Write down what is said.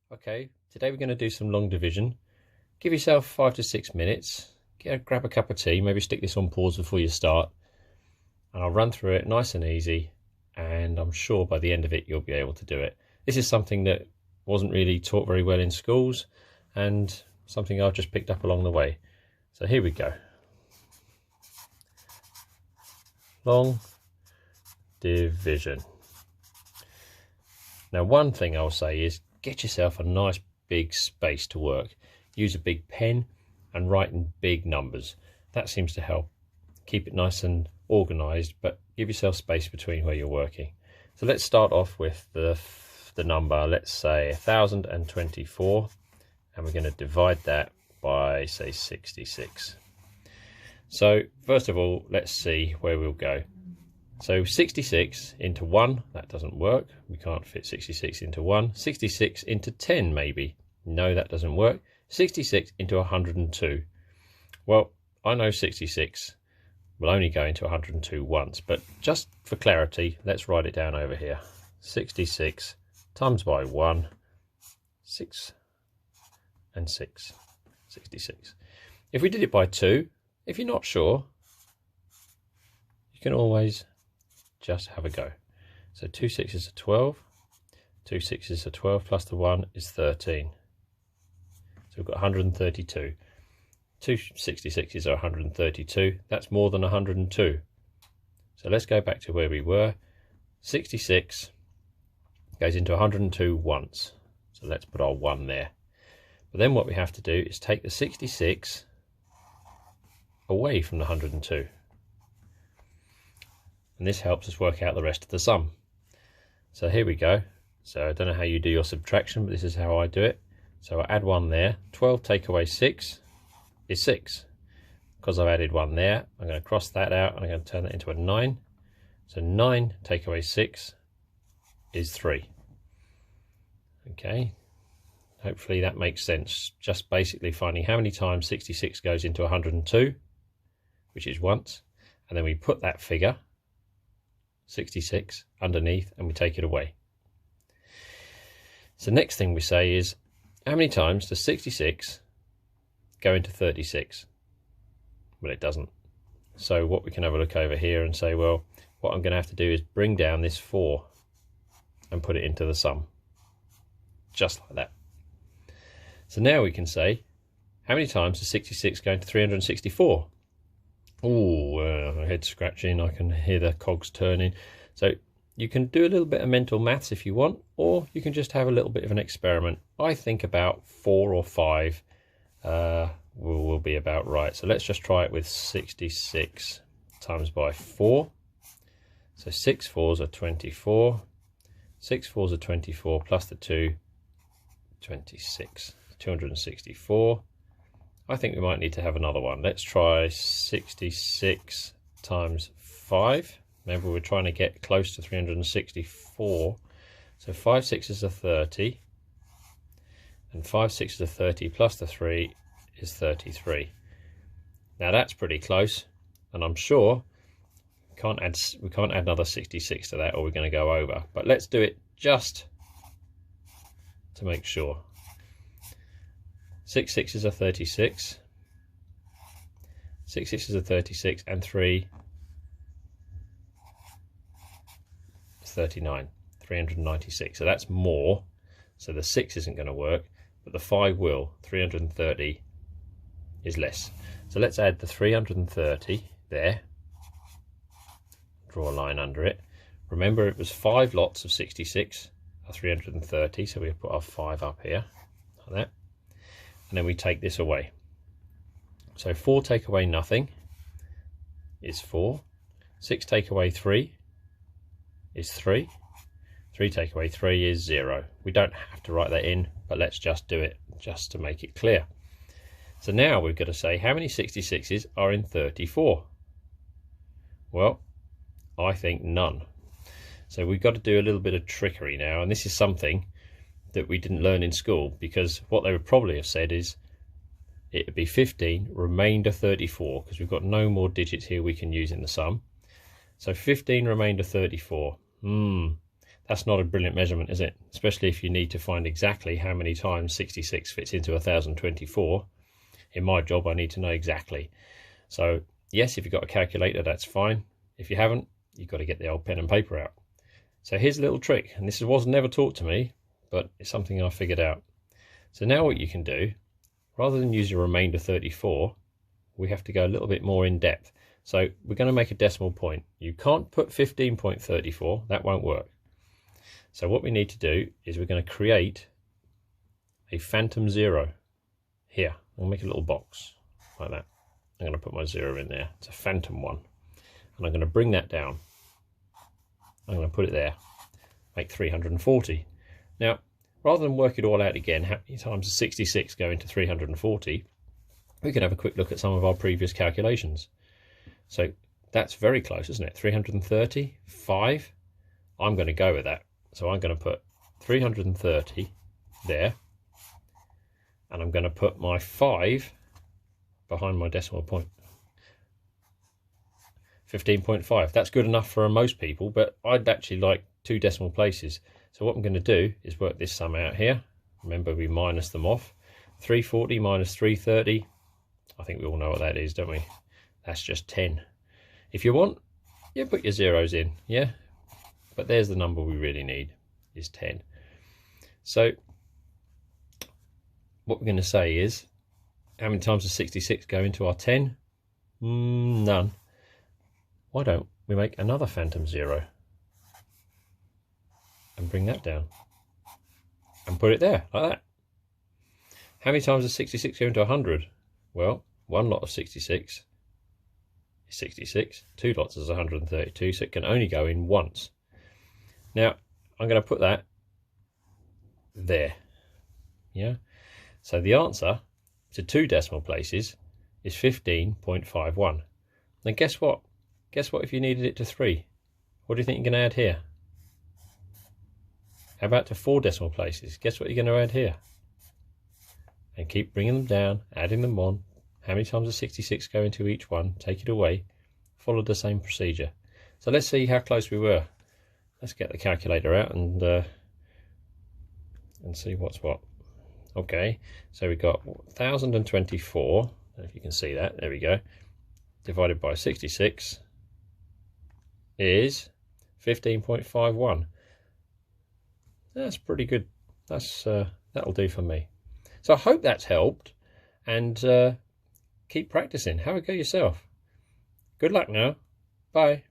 Okay, today we're going to do some long division. Give yourself 5 to 6 minutes. Grab a cup of tea, maybe stick this on pause before you start. And I'll run through it nice and easy. And I'm sure by the end of it, you'll be able to do it. This is something that wasn't really taught very well in schools and something I've just picked up along the way. So here we go. Long division. Now, one thing I'll say is get yourself a nice big space to work. Use a big pen and write in big numbers. That seems to help keep it nice and organized, but give yourself space between where you're working. So let's start off with the number, let's say 1024, and we're going to divide that by, say, 66. So first of all, let's see where we'll go. So 66 into 1, that doesn't work. We can't fit 66 into 1. 66 into 10 maybe. No, that doesn't work. 66 into 102. Well, I know 66 will only go into 102 once, but just for clarity, let's write it down over here. 66 times by 1, 6 and 6, 66. If we did it by 2, if you're not sure, you can always just have a go. So 2 6s are 12, 2 6s are 12 plus the 1 is 13. So we've got 132. 2 66s are 132. That's more than 102. So let's go back to where we were. 66 goes into 102 once. So let's put our 1 there. But then what we have to do is take the 66 away from the 102. And this helps us work out the rest of the sum. So here we go. So I don't know how you do your subtraction, but this is how I do it. So I add 1 there. 12 take away 6 is 6. Because I've added 1 there, I'm going to cross that out and I'm going to turn that into a 9. So 9 take away 6 is 3. Okay. Hopefully that makes sense. Just basically finding how many times 66 goes into 102, which is once. And then we put that figure 66 underneath and we take it away. So next thing we say is, how many times does 66 go into 36? Well, it doesn't. So what we can have a look over here and say, well, what I'm going to have to do is bring down this 4 and put it into the sum. Just like that. So now we can say, how many times does 66 go into 364? Oh, my head's scratching. I can hear the cogs turning. So you can do a little bit of mental maths if you want, or you can just have a little bit of an experiment. I think about 4 or 5 will be about right. So let's just try it with 66 times by 4. So 6 4s are 24. 6 4s are 24 plus the 2, 26. 264. I think we might need to have another one. Let's try 66 times 5. Remember, we're trying to get close to 364. So 5 6s are 30. And 5 6s are 30 plus the 3 is 33. Now that's pretty close. And I'm sure we can't add another 66 to that, or we're going to go over. But let's do it just to make sure. 6 6s are 36. 6 6s are 36, and 3 is 39. 396. So that's more. So the 6 isn't going to work, but the 5 will. 330 is less. So let's add the 330 there. Draw a line under it. Remember, it was 5 lots of 66 are 330. So we put our 5 up here like that. And then we take this away. So 4 take away nothing is 4. 6 take away 3 is 3. 3 take away 3 is 0. We don't have to write that in, but let's just do it just to make it clear. So now we've got to say how many 66s are in 34. Well, I think none. So we've got to do a little bit of trickery now, and this is something that we didn't learn in school, because what they would probably have said is it would be 15 remainder 34, because we've got no more digits here we can use in the sum. So 15 remainder 34. That's not a brilliant measurement, is it? Especially if you need to find exactly how many times 66 fits into 1024. In my job, I need to know exactly. So yes, if you've got a calculator, that's fine. If you haven't, you've got to get the old pen and paper out. So here's a little trick, and this was never taught to me, but it's something I figured out. So now what you can do, rather than use a remainder 34, we have to go a little bit more in depth. So we're going to make a decimal point. You can't put 15.34, that won't work. So what we need to do is we're going to create a phantom 0 here. I'll make a little box like that. I'm going to put my 0 in there. It's a phantom 1. And I'm going to bring that down. I'm going to put it there. Make 340. Now, rather than work it all out again, how many times does 66 go into 340? We can have a quick look at some of our previous calculations. So that's very close, isn't it? 330, 5. I'm going to go with that. So I'm going to put 330 there. And I'm going to put my 5 behind my decimal point. 15.5. That's good enough for most people, but I'd actually like 2 decimal places. So what I'm going to do is work this sum out here. Remember, we minus them off. 340 minus 330. I think we all know what that is, don't we? That's just 10. If you want, you put your zeros in, yeah? But there's the number we really need, is 10. So what we're going to say is, how many times does 66 go into our 10? None. Why don't we make another phantom 0 and bring that down and put it there like that? How many times does 66 go into 100? Well, one lot of 66 is 66, 2 lots is 132, so it can only go in once. Now I'm going to put that there, yeah? So the answer to 2 decimal places is 15.51. Now guess what? Guess what if you needed it to 3? What do you think you're going to add here? How about to 4 decimal places? Guess what you're going to add here? And keep bringing them down, adding them on. How many times does 66 go into each one? Take it away. Follow the same procedure. So let's see how close we were. Let's get the calculator out and see what's what. Okay, so we've got 1024, I don't know if you can see that, there we go, divided by 66 is 15.51. That's pretty good. That'll do for me. So I hope that's helped, and keep practicing. Have a go yourself. Good luck now. Bye.